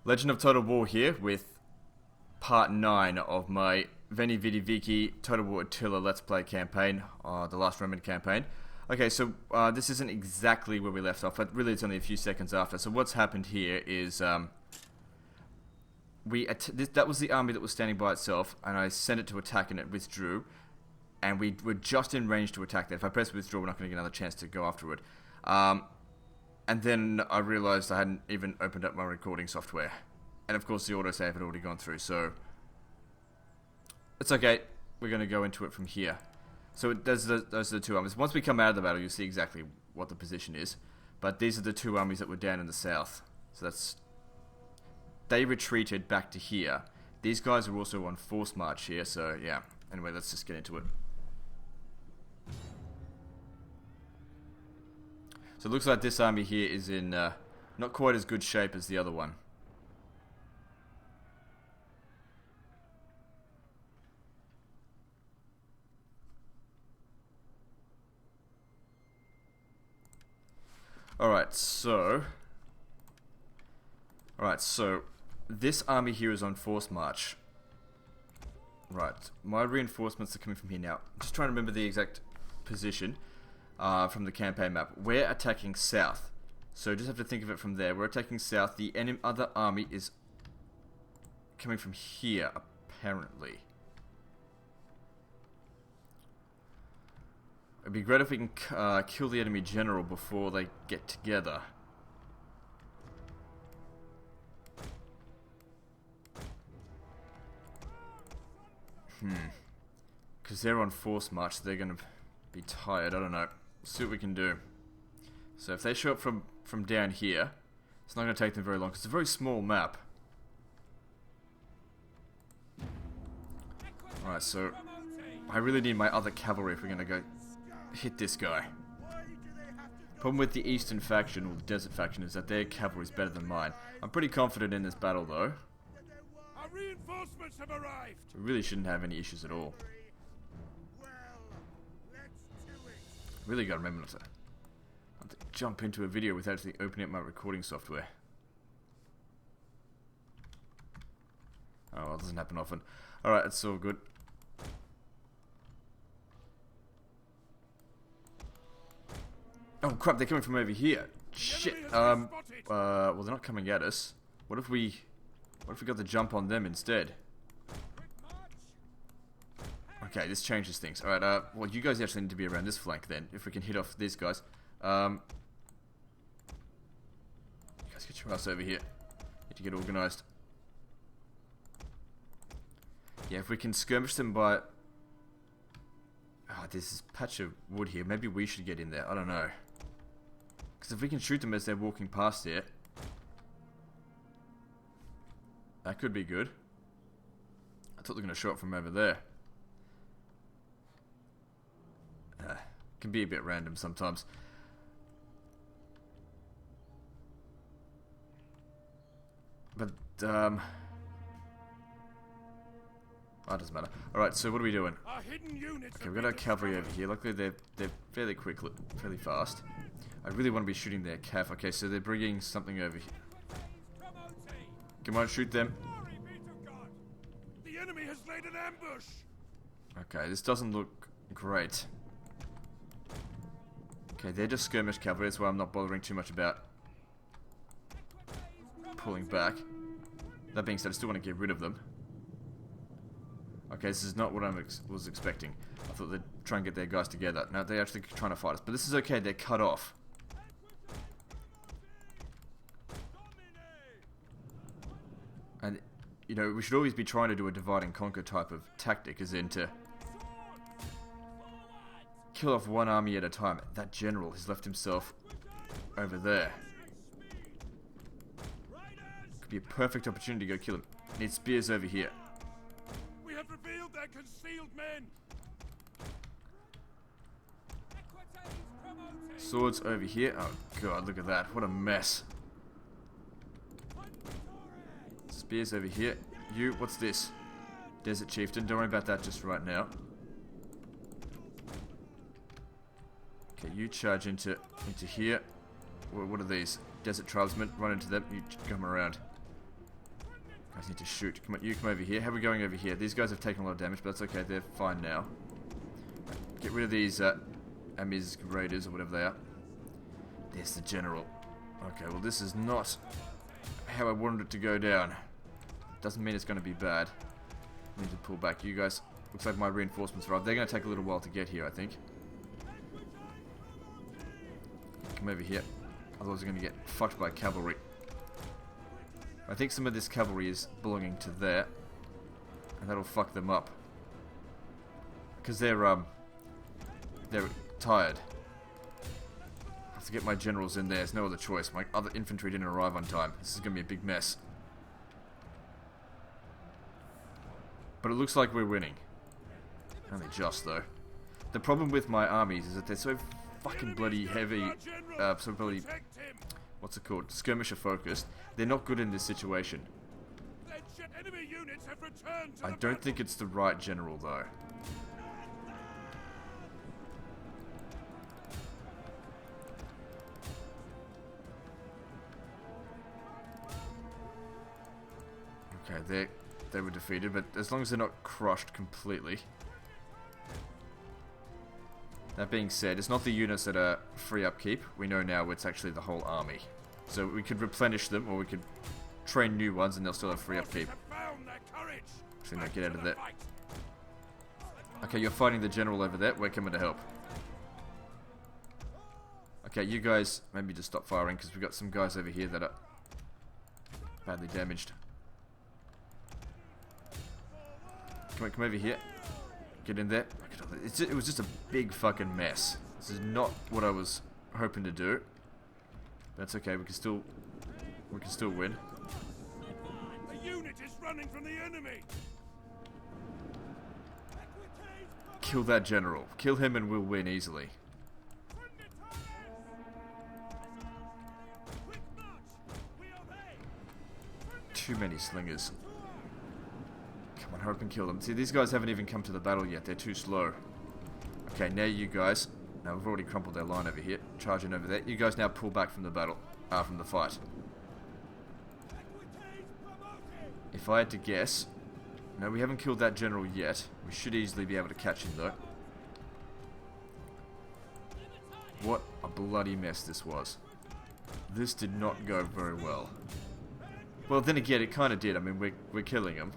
Legend of Total War here with part 9 of my Veni Vidi Vici Total War Attila Let's Play campaign, the last Roman campaign. Okay, so this isn't exactly where we left off, but really it's only a few seconds after. So what's happened here is that was the army that was standing by itself, and I sent it to attack and it withdrew, and we were just in range to attack that. If I press withdraw, we're not going to get another chance to go afterward. And then I realized I hadn't even opened up my recording software. And of course the autosave had already gone through, so it's okay. We're going to go into it from here. So those are the two armies. Once we come out of the battle, you'll see exactly what the position is. But these are the two armies that were down in the south. So they retreated back to here. These guys are also on force march here, so yeah. Anyway, let's just get into it. So it looks like this army here is in not quite as good shape as the other one. Alright, so this army here is on force march. Right, my reinforcements are coming from here now. I'm just trying to remember the exact position from the campaign map. We're attacking south, so just have to think of it from there. We're attacking south. The other army is coming from here, apparently. It'd be great if we can kill the enemy general before they get together. Because they're on force march, so they're going to be tired. I don't know. See what we can do. So if they show up from down here, it's not going to take them very long, because it's a very small map. Alright, so I really need my other cavalry if we're going to go hit this guy. Problem with the eastern faction, or the desert faction, is that their cavalry is better than mine. I'm pretty confident in this battle, though. Our reinforcements have arrived. We really shouldn't have any issues at all. Really got to remember not to jump into a video without actually opening up my recording software. Oh, well, it doesn't happen often. Alright, it's all good. Oh crap, they're coming from over here. Shit. Well, they're not coming at us. What if we got the jump on them instead? Okay, this changes things. Alright, well, you guys actually need to be around this flank then, if we can hit off these guys. You guys get your ass over here. Need to get organized. Yeah, if we can skirmish them by... Oh, there's this patch of wood here. Maybe we should get in there. I don't know. Because if we can shoot them as they're walking past it, that could be good. I thought they were going to show up from over there. Can be a bit random sometimes. But, oh, it doesn't matter. Alright, so what are we doing? Okay, we've got our cavalry over here. Luckily, they're fairly quick, fairly fast. I really want to be shooting their cav. Okay, so they're bringing something over here. Come on, shoot them. The enemy has laid an ambush. Okay, this doesn't look great. Okay, they're just skirmish cavalry, that's why I'm not bothering too much about pulling back. That being said, I still want to get rid of them. Okay, this is not what I was expecting. I thought they'd try and get their guys together. No, they're actually trying to fight us. But this is okay, they're cut off. And, you know, we should always be trying to do a divide and conquer type of tactic, as in to kill off one army at a time. That general has left himself over there. Could be a perfect opportunity to go kill him. Need spears over here. We have revealed their concealed men. Swords over here. Oh god, look at that. What a mess. Spears over here. You, what's this? Desert Chieftain. Don't worry about that just right now. Okay, you charge into here. What are these? Desert Tribesmen. Run into them. You come around. Guys need to shoot. Come on, you come over here. How are we going over here? These guys have taken a lot of damage, but that's okay. They're fine now. Get rid of these Amiz Raiders or whatever they are. There's the general. Okay, well this is not how I wanted it to go down. Doesn't mean it's going to be bad. I need to pull back. You guys, looks like my reinforcements arrived. They're going to take a little while to get here, I think. Come over here. Otherwise we're going to get fucked by cavalry. I think some of this cavalry is belonging to there. And that'll fuck them up. Because they're tired. I have to get my generals in there. There's no other choice. My other infantry didn't arrive on time. This is going to be a big mess. But it looks like we're winning. Only just, though. The problem with my armies is that they're so fucking bloody heavy, so bloody, what's it called, skirmisher focused. They're not good in this situation. I don't think it's the right general, though. Okay, they were defeated, but as long as they're not crushed completely. That being said, it's not the units that are free upkeep. We know now it's actually the whole army. So we could replenish them, or we could train new ones and they'll still have free upkeep. Actually, no, get out of that. Okay, you're fighting the general over there. We're coming to help. Okay, you guys, maybe just stop firing, because we've got some guys over here that are badly damaged. Come over here. Get in there. It was just a big fucking mess. This is not what I was hoping to do. That's okay. We can still win. A unit is running from the enemy. Kill that general. Kill him and we'll win easily. Too many slingers. Come on, hurry up and kill them. See, these guys haven't even come to the battle yet. They're too slow. Okay, now you guys... Now, we've already crumpled their line over here. Charging over there. You guys now pull back from the battle. From the fight. If I had to guess... No, we haven't killed that general yet. We should easily be able to catch him, though. What a bloody mess this was. This did not go very well. Well, then again, it kind of did. I mean, we're killing him.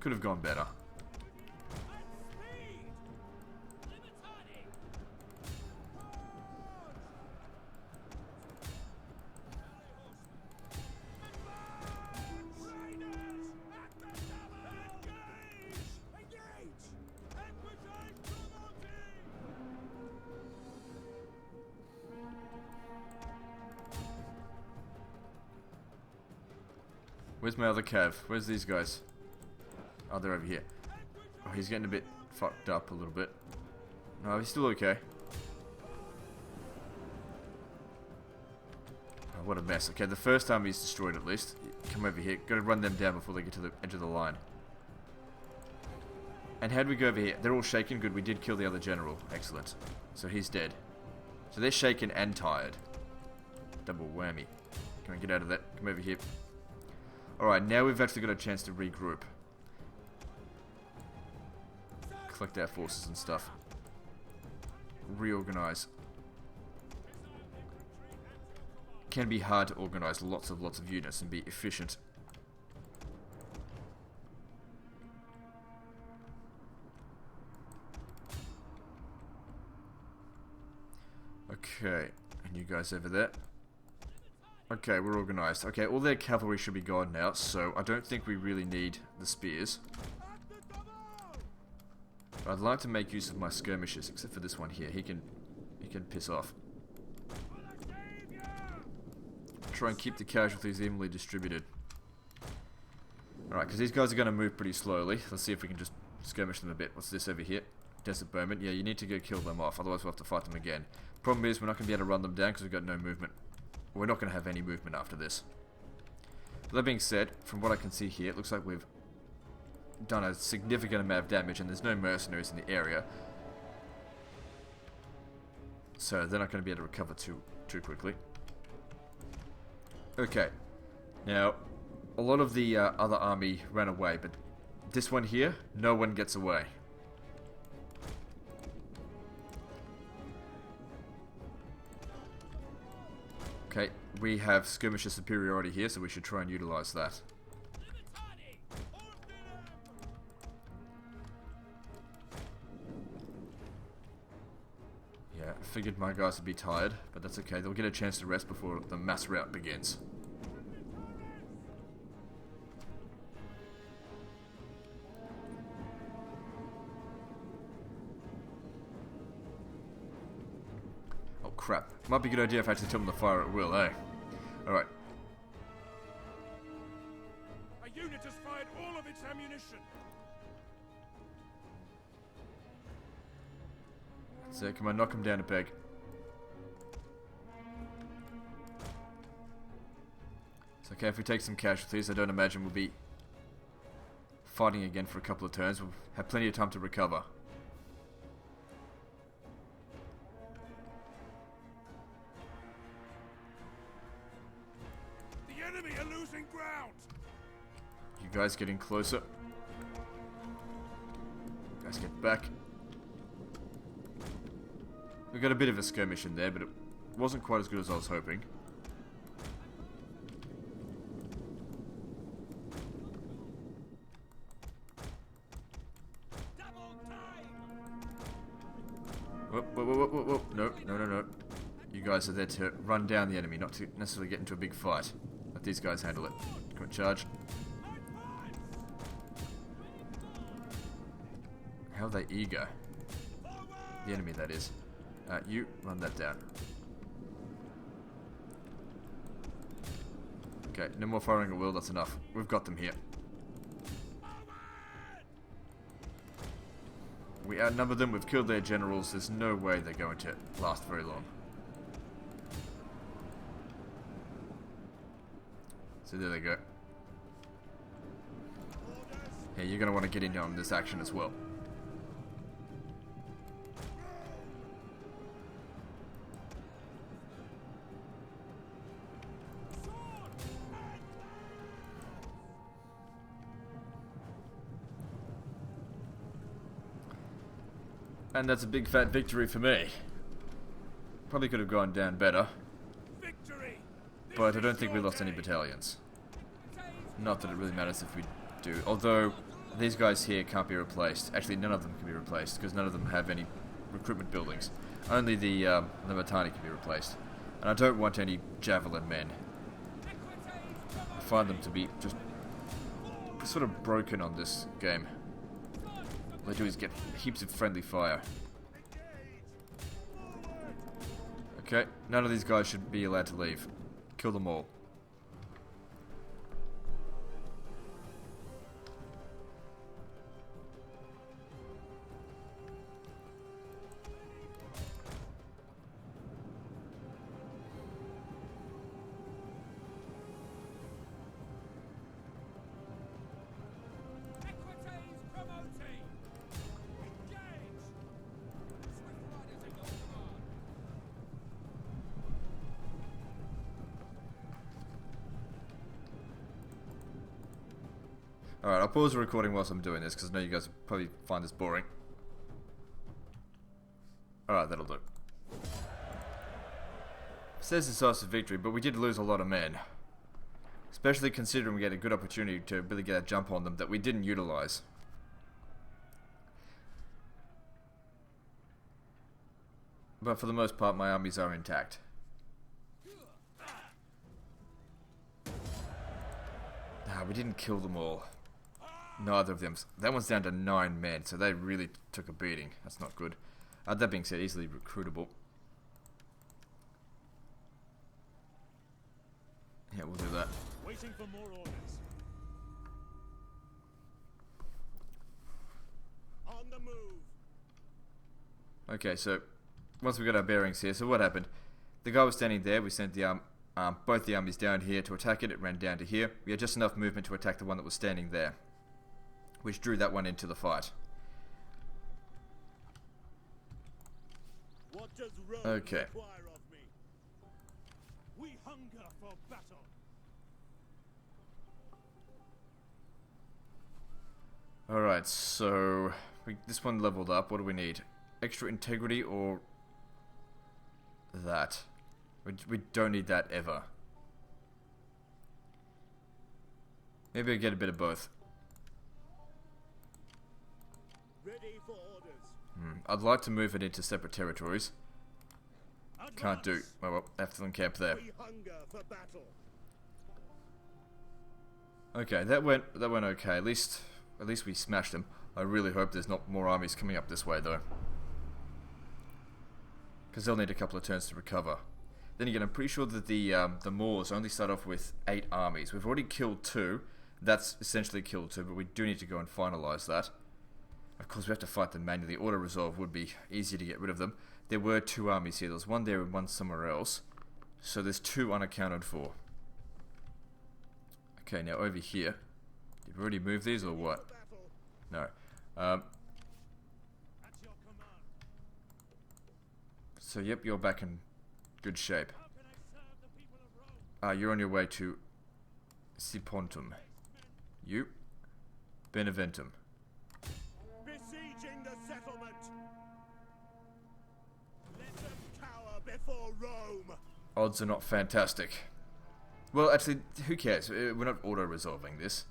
Could have gone better. Where's my other cav? Where's these guys? Oh, they're over here. Oh, he's getting a bit fucked up a little bit. No, he's still okay. Oh, what a mess. Okay, the first army is destroyed at least. Come over here. Gotta run them down before they get to the edge of the line. And how'd we go over here? They're all shaken. Good, we did kill the other general. Excellent. So he's dead. So they're shaken and tired. Double whammy. Come on, get out of that. Come over here. Alright, now we've actually got a chance to regroup. Collect our forces and stuff. Reorganize. Can be hard to organize lots of units and be efficient. Okay, and you guys over there. Okay, we're organized. Okay, all their cavalry should be gone now, so I don't think we really need the spears. But I'd like to make use of my skirmishers, except for this one here. He can piss off. Try and keep the casualties evenly distributed. Alright, because these guys are going to move pretty slowly. Let's see if we can just skirmish them a bit. What's this over here? Desert Bowman. Yeah, you need to go kill them off, otherwise we'll have to fight them again. Problem is, we're not going to be able to run them down because we've got no movement. We're not going to have any movement after this. But that being said, from what I can see here, it looks like we've done a significant amount of damage and there's no mercenaries in the area. So they're not going to be able to recover too quickly. Okay. Now, a lot of the other army ran away, but this one here, no one gets away. Okay, we have skirmisher superiority here, so we should try and utilize that. Yeah, I figured my guys would be tired, but that's okay. They'll get a chance to rest before the mass rout begins. Oh crap. Might be a good idea if I actually tell them to fire at will, eh? Alright. A unit has fired all of its ammunition. So come on, knock him down a peg. It's okay if we take some casualties. I don't imagine we'll be fighting again for a couple of turns. We'll have plenty of time to recover. The enemy are losing ground. You guys getting closer. Guys get back. We got a bit of a skirmish in there, but it wasn't quite as good as I was hoping. Whoa, whoa, whoa, whoa, whoa. No, no, no, no. You guys are there to run down the enemy, not to necessarily get into a big fight. Let these guys handle it. Come on, charge. How are they eager? The enemy, that is. You, run that down. Okay, no more firing at will, that's enough. We've got them here. We outnumber them, we've killed their generals, there's no way they're going to last very long. So there they go. Yeah, you're going to want to get in on this action as well. And that's a big fat victory for me. Probably could have gone down better. Victory. But I don't think we lost any battalions. Not that it really matters if we do. Although, these guys here can't be replaced. Actually, none of them can be replaced, because none of them have any recruitment buildings. Only the Matani can be replaced. And I don't want any javelin men. I find them to be just sort of broken on this game. All they do is get heaps of friendly fire. Okay, none of these guys should be allowed to leave. Kill them all. Alright, I'll pause the recording whilst I'm doing this, because I know you guys will probably find this boring. Alright, that'll do. It says decisive victory, but we did lose a lot of men. Especially considering we had a good opportunity to really get a jump on them that we didn't utilize. But for the most part, my armies are intact. Ah, we didn't kill them all. Neither of them. That one's down to 9 men, so they really took a beating. That's not good. That being said, easily recruitable. Yeah, we'll do that. Waiting for more orders. On the move. Okay, so once we got our bearings here, so what happened? The guy was standing there. We sent the both the armies down here to attack it. It ran down to here. We had just enough movement to attack the one that was standing there, which drew that one into the fight. What does Rome Okay. require of me? We hunger for battle. Alright, so this one leveled up. What do we need? Extra integrity or that? We don't need that ever. Maybe I get a bit of both. Ready for orders. I'd like to move it into separate territories. Can't do. Oh well, have to encamp there. We hunger for battle. Okay, that went okay. At least we smashed them. I really hope there's not more armies coming up this way though, because they'll need a couple of turns to recover. Then again, I'm pretty sure that the Moors only start off with 8 armies. We've already killed 2. That's essentially killed 2, but we do need to go and finalize that. Of course, we have to fight them manually. Auto-resolve would be easier to get rid of them. There were 2 armies here. There was one there and one somewhere else. So there's 2 unaccounted for. Okay, now over here. Did we already move these or what? No. At your command. So yep, you're back in good shape. How can I serve the people of Rome? You're on your way to Sipontum. You? Beneventum. Besieging the settlement. Let them cower before Rome. Odds are not fantastic. Well, actually, who cares? We're not auto-resolving this.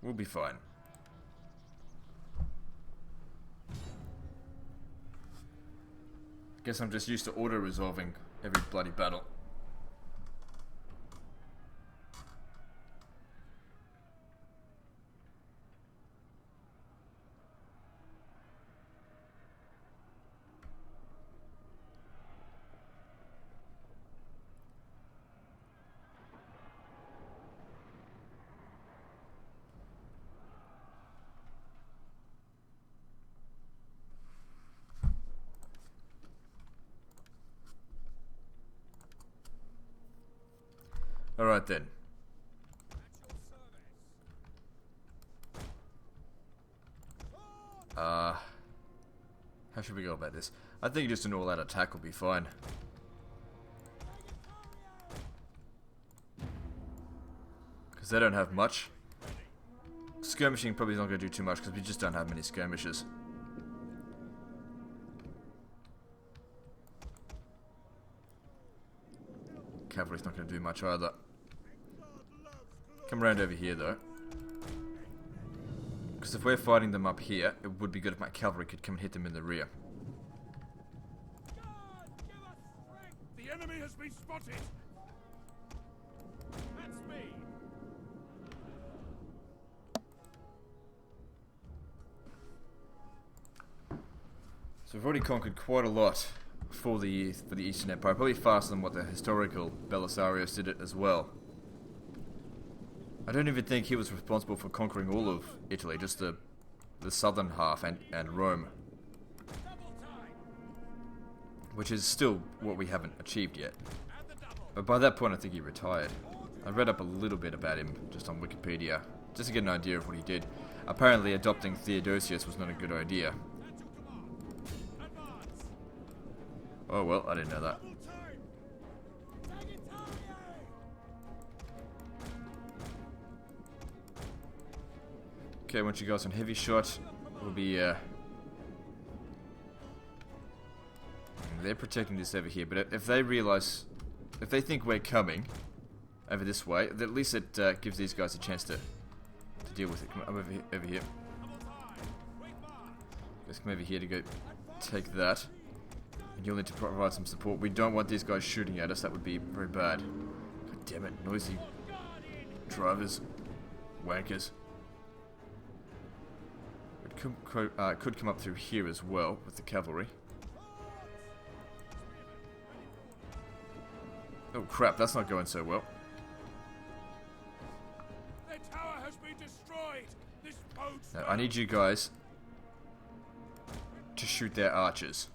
We'll be fine. Guess I'm just used to auto-resolving every bloody battle. Alright then. How should we go about this? I think just an all-out attack will be fine. Because they don't have much. Skirmishing probably not going to do too much because we just don't have many skirmishes. Cavalry's not going to do much either. Come around over here though. Because if we're fighting them up here, it would be good if my cavalry could come and hit them in the rear. The enemy has been spotted. That's me. So we've already conquered quite a lot for the Eastern Empire, probably faster than what the historical Belisarius did it as well. I don't even think he was responsible for conquering all of Italy, just the southern half and Rome. Which is still what we haven't achieved yet. But by that point I think he retired. I read up a little bit about him just on Wikipedia, just to get an idea of what he did. Apparently adopting Theodosius was not a good idea. Oh well, I didn't know that. Okay, once you guys on heavy shot, we'll be they're protecting this over here, but if they realize, if they think we're coming over this way, at least it gives these guys a chance to deal with it. Come on, over here. Let's come over here to go take that. And you'll need to provide some support. We don't want these guys shooting at us. That would be very bad. God damn it. Noisy drivers. Wankers. It could come up through here as well with the cavalry. Oh crap, that's not going so well. Their tower has been destroyed. This boat's Now, I need you guys to shoot their archers.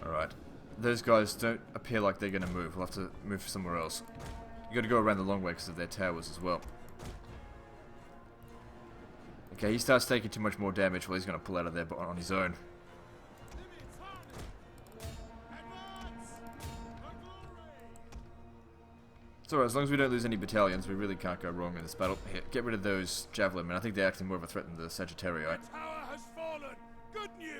Alright. Those guys don't appear like they're going to move. We'll have to move somewhere else. You got to go around the long way because of their towers as well. Okay, he starts taking too much more damage. Well, he's going to pull out of there on his own. It's alright, as long as we don't lose any battalions, we really can't go wrong in this battle. Here, get rid of those javelin men. I think they're actually more of a threat than the Sagittarii. The tower has fallen. Good news.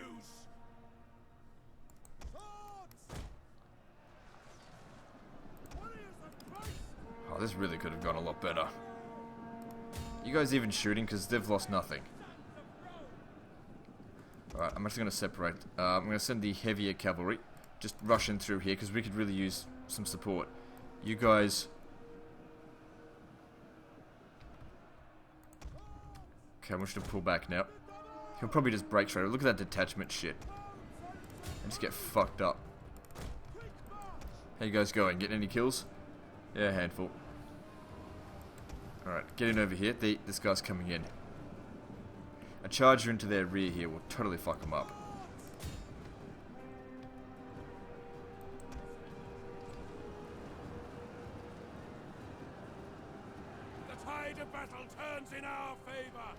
Oh, this really could have gone a lot better. You guys even shooting? Because they've lost nothing. Alright, I'm actually going to separate. I'm going to send the heavier cavalry. Just rush in through here, because we could really use some support. You guys... Okay, I want you to pull back now. He'll probably just break straight. Look at that detachment shit. And just get fucked up. How you guys going? Getting any kills? Yeah, a handful. Alright, get in over here. This guy's coming in. A charger into their rear here will totally fuck them up. The tide of battle turns in our favor.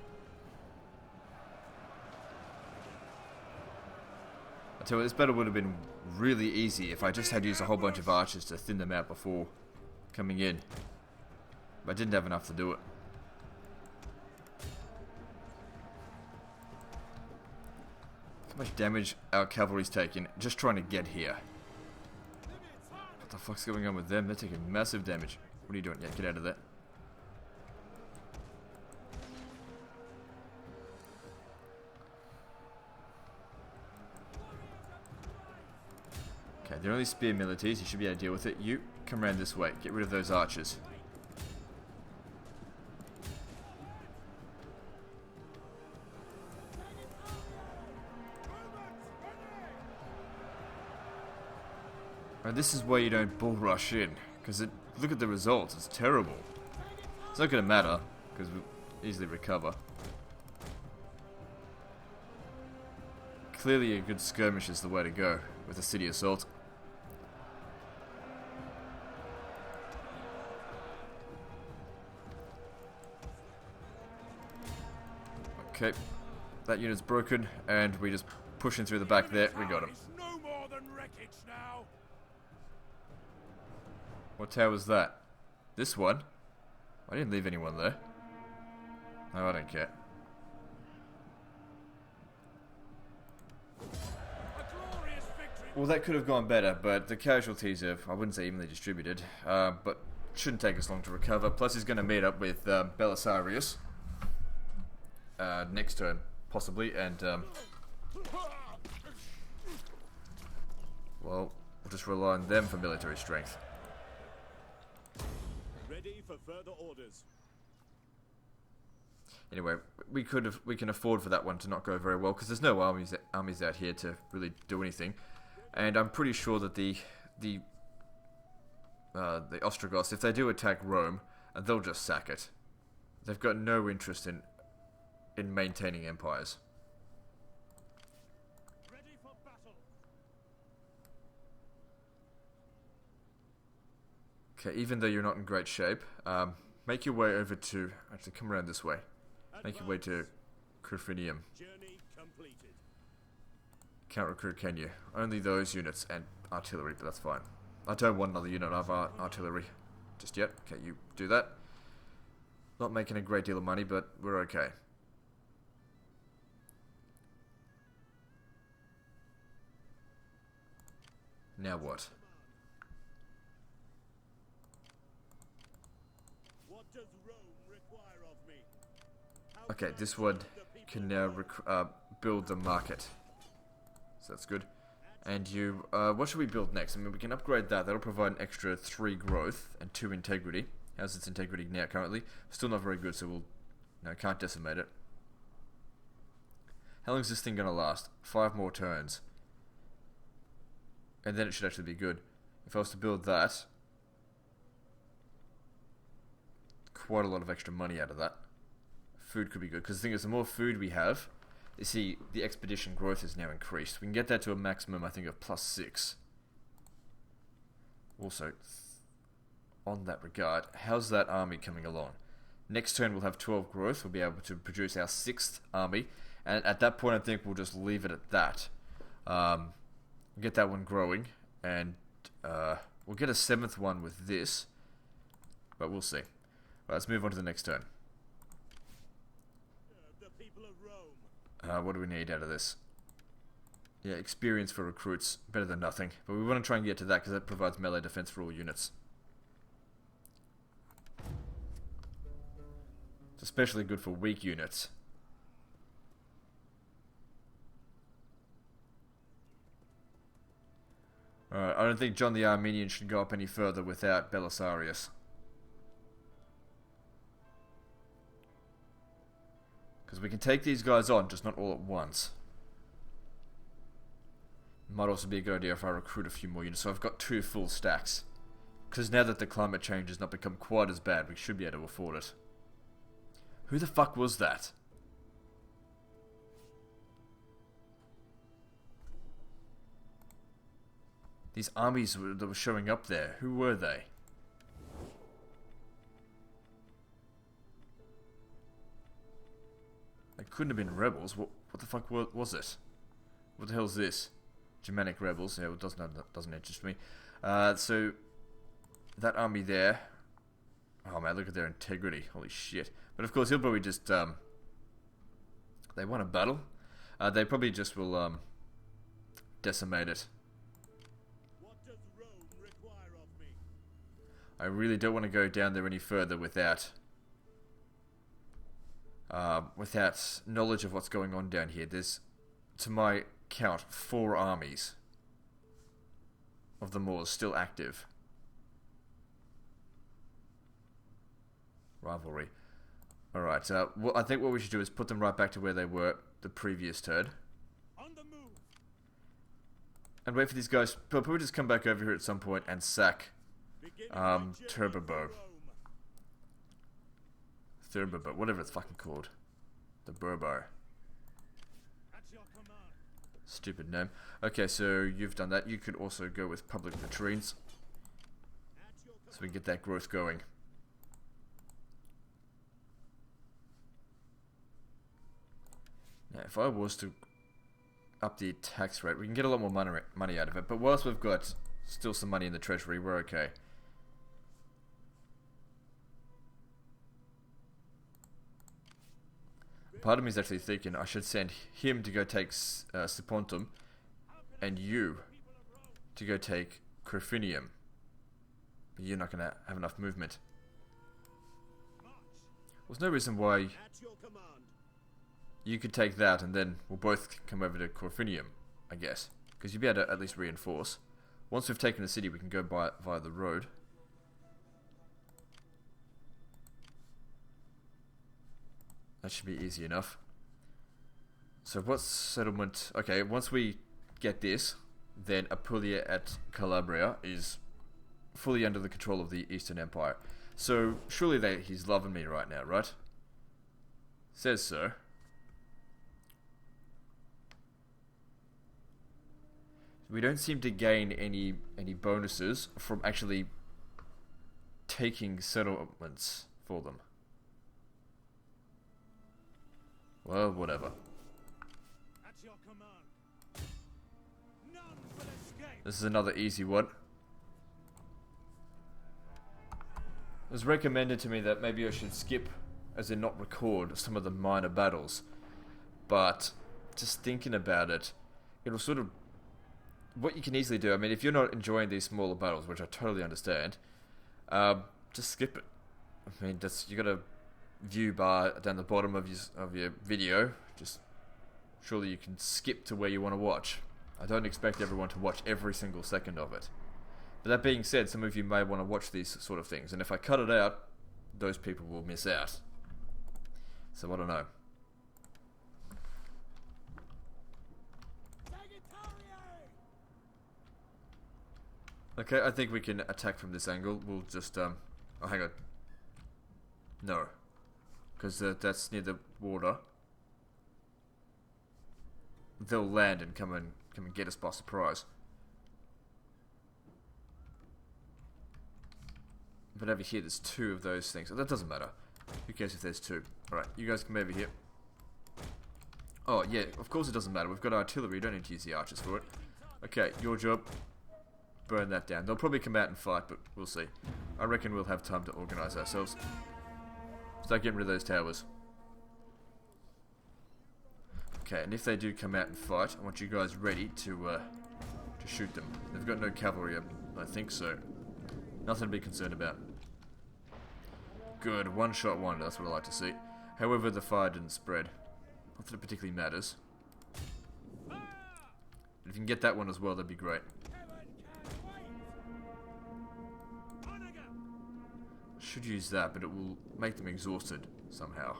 I tell you what, this battle would have been really easy if I just had used a whole bunch of archers to thin them out before coming in. But I didn't have enough to do it. How much damage our cavalry's taking just trying to get here. What the fuck's going on with them? They're taking massive damage. What are you doing? Yeah, get out of there. Okay, they're only spear militaries. You should be able to deal with it. You, come around this way. Get rid of those archers. And this is why you don't bull rush in. Because look at the results. It's terrible. It's not going to matter. Because we'll easily recover. Clearly a good skirmish is the way to go with a city assault. Okay, that unit's broken, and we just pushing through the back there. We got him. No more than wreckage now. What tower was that? This one? I didn't leave anyone there. No, I don't care. Well, that could have gone better, but the casualties are, I wouldn't say evenly distributed, but shouldn't take us long to recover. Plus, he's going to meet up with Belisarius next turn, possibly, and well, we'll just rely on them for military strength. Ready for further orders. Anyway, we can afford for that one to not go very well because there's no armies out here to really do anything. And I'm pretty sure that the Ostrogoths, if they do attack Rome, they'll just sack it. They've got no interest in maintaining empires. Ready for battle. Okay, even though you're not in great shape, make your way over to... Actually, come around this way. Make your way to Crufinium. Journey completed. Can't recruit, can you? Only those units and artillery, but that's fine. I don't want another unit of artillery just yet. Okay, you do that. Not making a great deal of money, but we're okay. Now what? What does Rome require of me? Okay, this one can now build the market. So that's good. And you, what should we build next? I mean, we can upgrade that. That'll provide an extra 3 growth and 2 integrity. How's its integrity now currently? Still not very good, so we'll... No, can't decimate it. How long is this thing going to last? 5 more turns. And then it should actually be good. If I was to build that... Quite a lot of extra money out of that. Food could be good, because the thing is, the more food we have... You see, the expedition growth is now increased. We can get that to a maximum, I think, of +6. Also, on that regard, how's that army coming along? Next turn we'll have 12 growth. We'll be able to produce our 6th army. And at that point, I think we'll just leave it at that. Get that one growing. And we'll get a 7th one with this. But we'll see. Right, let's move on to the next turn. The people of Rome. What do we need out of this? Yeah, experience for recruits. Better than nothing. But we want to try and get to that because that provides melee defense for all units. It's especially good for weak units. Alright, I don't think John the Armenian should go up any further without Belisarius. Because we can take these guys on, just not all at once. Might also be a good idea if I recruit a few more units, so I've got 2 full stacks. Because now that the climate change has not become quite as bad, we should be able to afford it. Who the fuck was that? These armies that were showing up there, who were they? They couldn't have been rebels. What the fuck was it? What the hell is this? Germanic rebels. Yeah, it doesn't interest me. So that army there. Oh man, look at their integrity. Holy shit. But of course, he'll probably just they won a battle. They probably just will decimate it. What does Rome require of me? I really don't want to go down there any further without knowledge of what's going on down here. There's, to my count, 4 armies of the Moors still active. Rivalry. Alright, well, I think what we should do is put them right back to where they were the previous turn. On the move. And wait for these guys. They'll probably just come back over here at some point and sack Turbobo. Thurbobo, whatever it's fucking called. The Burbo. At your command. Stupid name. Okay, so you've done that. You could also go with public latrines, At your so we can get that growth going. Now, if I was to up the tax rate, we can get a lot more money out of it. But whilst we've got still some money in the treasury, we're okay. Part of me is actually thinking I should send him to go take Sipontum, and you to go take Crofinium. But you're not going to have enough movement. There's no reason why At your command. you could take that and then we'll both come over to Corfinium, I guess. Because you'd be able to at least reinforce. Once we've taken the city, we can go via the road. That should be easy enough. So what's settlement? Okay, once we get this, then Apulia at Calabria is fully under the control of the Eastern Empire. So surely he's loving me right now, right? Says so. We don't seem to gain any bonuses from actually taking settlements for them. Well, whatever. At your command. None will escape. This is another easy one. It was recommended to me that maybe I should skip, as in not record, some of the minor battles. But just thinking about it, it'll sort of... What you can easily do, I mean, if you're not enjoying these smaller battles, which I totally understand, just skip it. I mean, you got a view bar down the bottom of your video. Just surely you can skip to where you want to watch. I don't expect everyone to watch every single second of it. But that being said, some of you may want to watch these sort of things, and if I cut it out, those people will miss out. So I don't know. Okay, I think we can attack from this angle. We'll just, oh, hang on. No. Because that's near the water. They'll land and come and get us by surprise. But over here, there's 2 of those things. Oh, that doesn't matter. Who cares if there's 2? Alright, you guys come over here. Oh, yeah, of course it doesn't matter. We've got artillery. You don't need to use the archers for it. Okay, your job. Burn that down. They'll probably come out and fight, but we'll see. I reckon we'll have time to organise ourselves. Start getting rid of those towers. Okay, and if they do come out and fight, I want you guys ready to shoot them. They've got no cavalry, I think, so nothing to be concerned about. Good, one-shot wonder, that's what I like to see. However, the fire didn't spread. Not that it particularly matters. If you can get that one as well, that'd be great. Should use that, but it will make them exhausted somehow.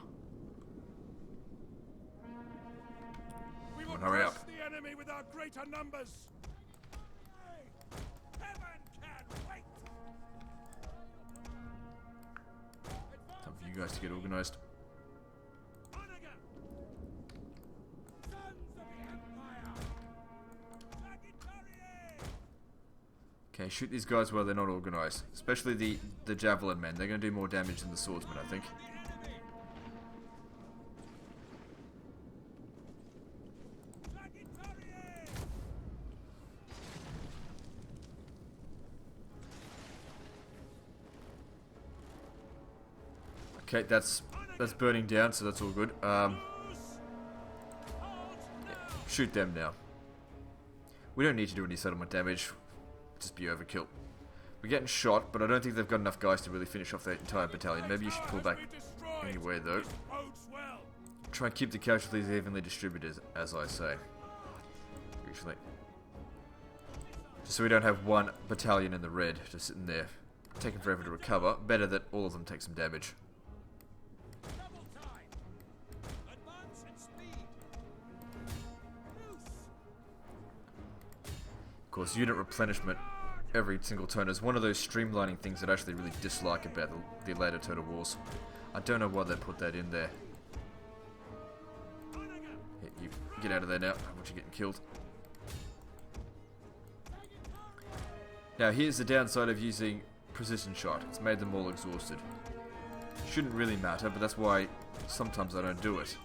We will Hurry up. crush the enemy with our greater numbers. Heaven can wait. Time for you guys to get organised. Okay, shoot these guys while they're not organised. Especially the javelin men. They're going to do more damage than the swordsmen, I think. Okay, that's burning down, so that's all good. Yeah, shoot them now. We don't need to do any settlement damage. Just be overkill. We're getting shot, but I don't think they've got enough guys to really finish off their entire battalion. Maybe you should pull back anyway, though. Try and keep the casualties evenly distributed, as I say. Usually. Just so we don't have one battalion in the red just sitting there, taking forever to recover. Better that all of them take some damage. Of course, unit replenishment every single turn is one of those streamlining things that I actually really dislike about the later Total Wars. I don't know why they put that in there. Yeah, you get out of there now. I want you getting killed. Now, here's the downside of using precision shot. It's made them all exhausted. Shouldn't really matter, but that's why sometimes I don't do it.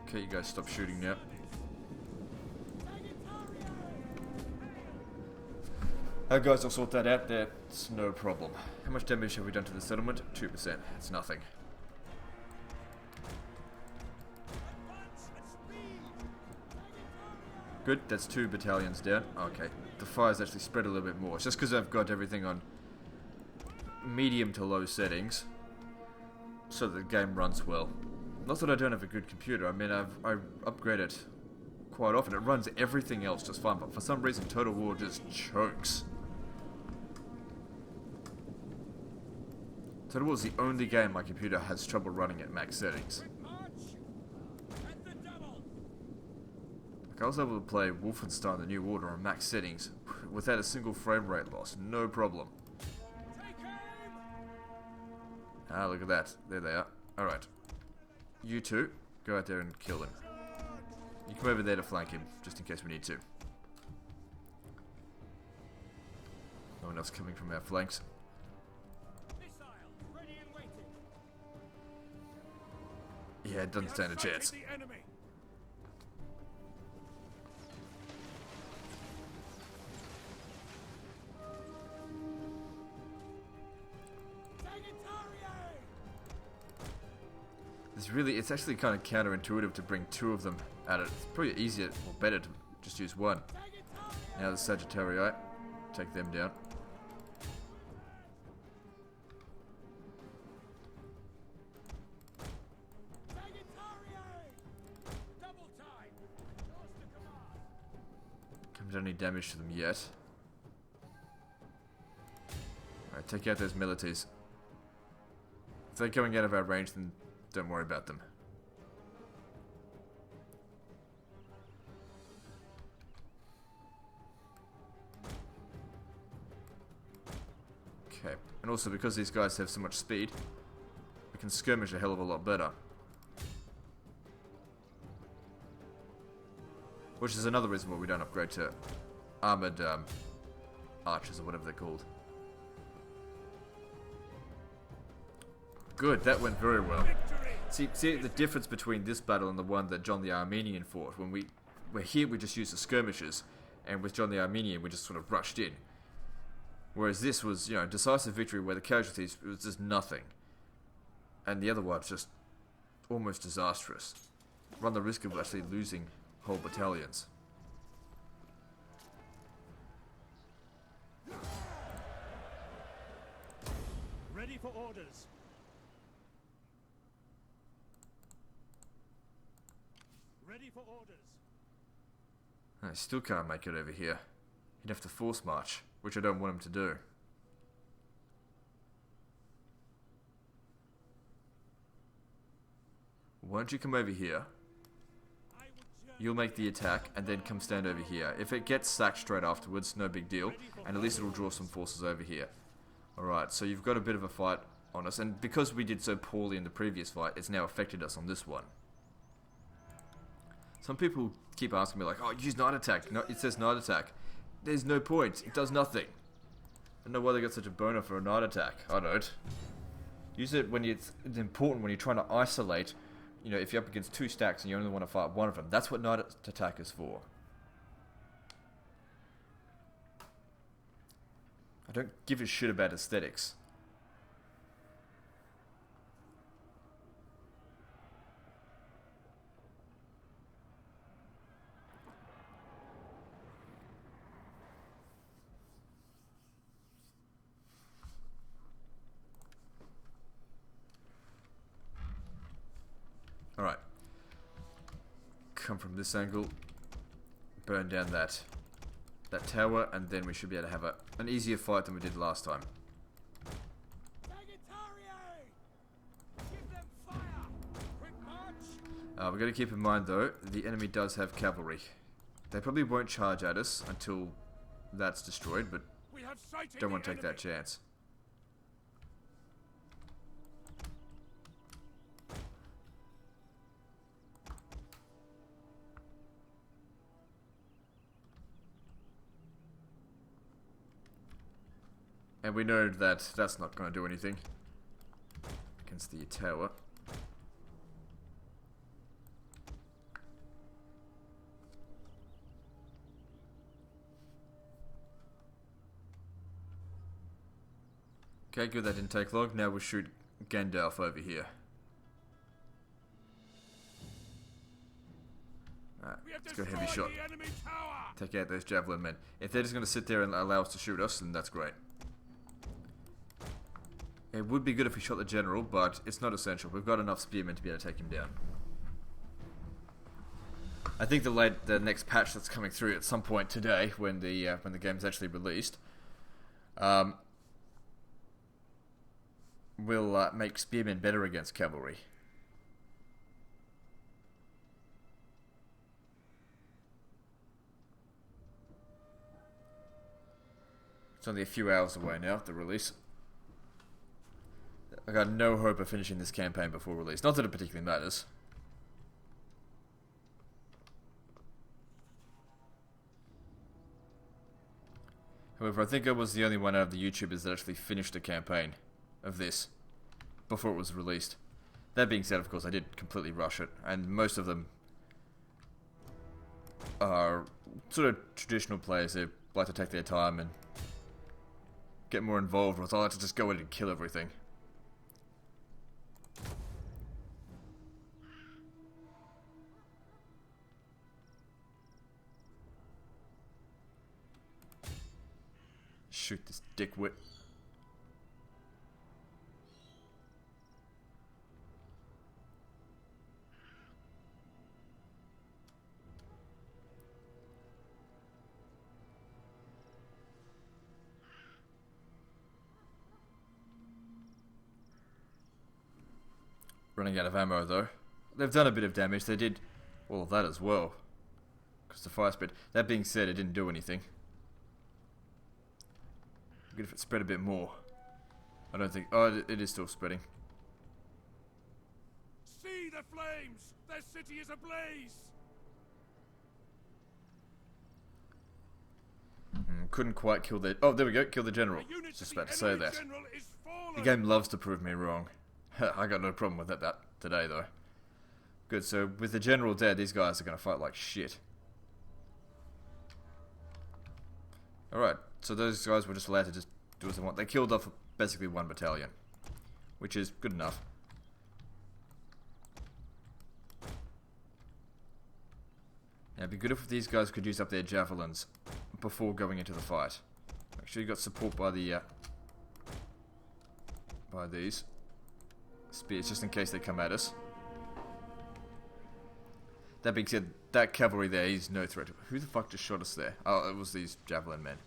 Okay, you guys stop shooting now. Our guys will sort that out there. It's no problem. How much damage have we done to the settlement? 2%. It's nothing. Good, that's 2 battalions down. Okay, the fire's actually spread a little bit more. It's just because I've got everything on medium to low settings, so that the game runs well. Not that I don't have a good computer. I mean, I upgrade it quite often. It runs everything else just fine, but for some reason Total War just chokes. Total War is the only game my computer has trouble running at max settings. Like, I was able to play Wolfenstein: The New Order on max settings without a single frame rate loss. No problem. Ah, look at that. There they are. Alright. You two, go out there and kill him. You come over there to flank him, just in case we need to. No one else coming from our flanks. Yeah, it doesn't stand a chance. It's actually kind of counterintuitive to bring 2 of them at it. It's probably easier or better to just use 1. Now the Sagittarii, take them down. Haven't done any damage to them yet. Alright, take out those militaries. If they're going out of our range, then don't worry about them. Okay, and also because these guys have so much speed, we can skirmish a hell of a lot better. Which is another reason why we don't upgrade to armored archers or whatever they're called. Good, that went very well. See the difference between this battle and the one that John the Armenian fought. When we're here, we just used the skirmishes, and with John the Armenian, we just sort of rushed in. Whereas this was, you know, decisive victory where the casualties, it was just nothing. And the other one's just almost disastrous. Run the risk of actually losing whole battalions. Ready for orders. Ready for orders. I still can't make it over here. He'd have to force march, which I don't want him to do. Why don't you come over here? You'll make the attack, and then come stand over here. If it gets sacked straight afterwards, no big deal, and at least it'll draw some forces over here. Alright, so you've got a bit of a fight on us, and because we did so poorly in the previous fight, it's now affected us on this one. Some people keep asking me like, oh, use night attack. No, it says night attack. There's no point. It does nothing. I don't know why they got such a boner for a night attack. I don't. Use it when it's important, when you're trying to isolate. You know, if you're up against two stacks and you only want to fight one of them. That's what night attack is for. I don't give a shit about aesthetics. Alright. Come from this angle. Burn down that tower, and then we should be able to have an easier fight than we did last time. We've got to keep in mind though, the enemy does have cavalry. They probably won't charge at us until that's destroyed, but don't want to take that chance. And we know that that's not going to do anything against the tower. Okay, good, that didn't take long. Now we'll shoot Gandalf over here. Alright, let's go heavy shot. Take out those javelin men. If they're just going to sit there and allow us to shoot us, then that's great. It would be good if we shot the general, but it's not essential. We've got enough spearmen to be able to take him down. I think the next patch that's coming through at some point today, when the game's actually released, will make spearmen better against cavalry. It's only a few hours away now, the release. I got no hope of finishing this campaign before release. Not that it particularly matters. However, I think I was the only one out of the YouTubers that actually finished a campaign of this before it was released. That being said, of course, I did completely rush it, and most of them are sort of traditional players. They like to take their time and get more involved, whereas I like to just go in and kill everything. Shoot this dickwit. Running out of ammo though. They've done a bit of damage. They did all of that as well, because the fire spread. That being said, it didn't do anything. Good if it spread a bit more. I don't think... Oh, it is still spreading. See the flames! Their city is ablaze! Couldn't quite kill the... Oh, there we go. Kill the general. Just about to say that. The game loves to prove me wrong. I got no problem with that today, though. Good, so with the general dead, these guys are going to fight like shit. Alright, so those guys were just allowed to just do as they want. They killed off basically one battalion, which is good enough. Now, it'd be good if these guys could use up their javelins before going into the fight. Make sure you got support by the by these spears, just in case they come at us. That being said, that cavalry there is no threat. Who the fuck just shot us there? Oh, it was these javelin men.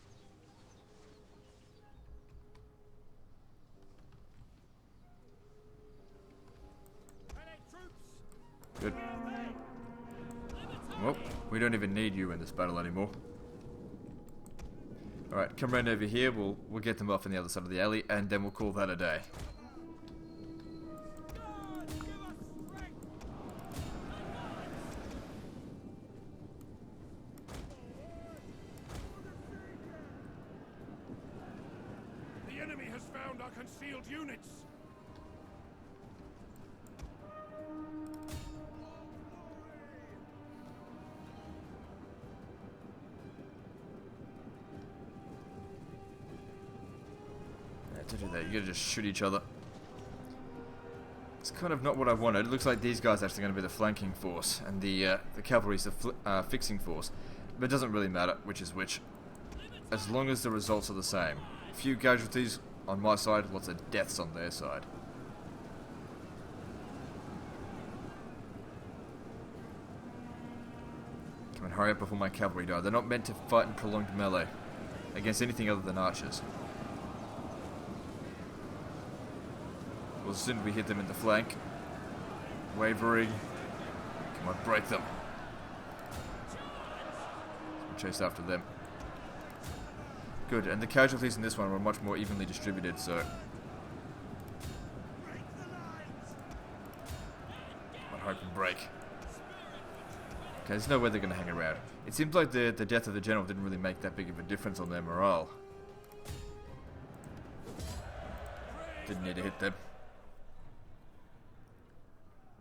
Good. Well, we don't even need you in this battle anymore. Alright, come round over here, we'll get them off on the other side of the alley, and then we'll call that a day. The enemy has found our concealed units. To do that, you gotta just shoot each other. It's kind of not what I wanted. It looks like these guys are actually going to be the flanking force, and the cavalry's the fixing force. But it doesn't really matter which is which, as long as the results are the same. Few casualties on my side, lots of deaths on their side. Come on, hurry up before my cavalry die. They're not meant to fight in prolonged melee against anything other than archers. Well, as soon as we hit them in the flank, wavering, come on, break them. We'll chase after them. Good, and the casualties in this one were much more evenly distributed, so... I hope and break. Okay, there's no way they're going to hang around. It seems like the death of the general didn't really make that big of a difference on their morale. Didn't need to hit them.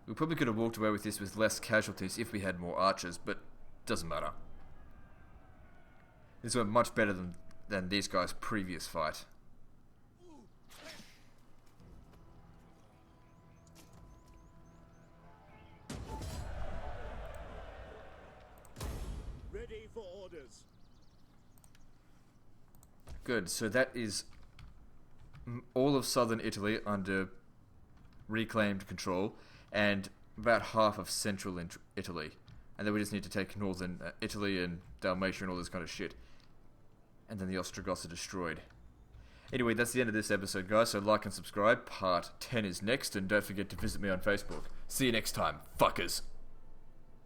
We probably could have walked away with this with less casualties if we had more archers, but doesn't matter. This went much better than these guys' previous fight. Ready for orders. Good, so that is all of southern Italy under reclaimed control, and about half of central Italy. And then we just need to take northern Italy and Dalmatia and all this kind of shit. And then the Ostrogoths are destroyed. Anyway, that's the end of this episode, guys, so like and subscribe. Part 10 is next, and don't forget to visit me on Facebook. See you next time, fuckers.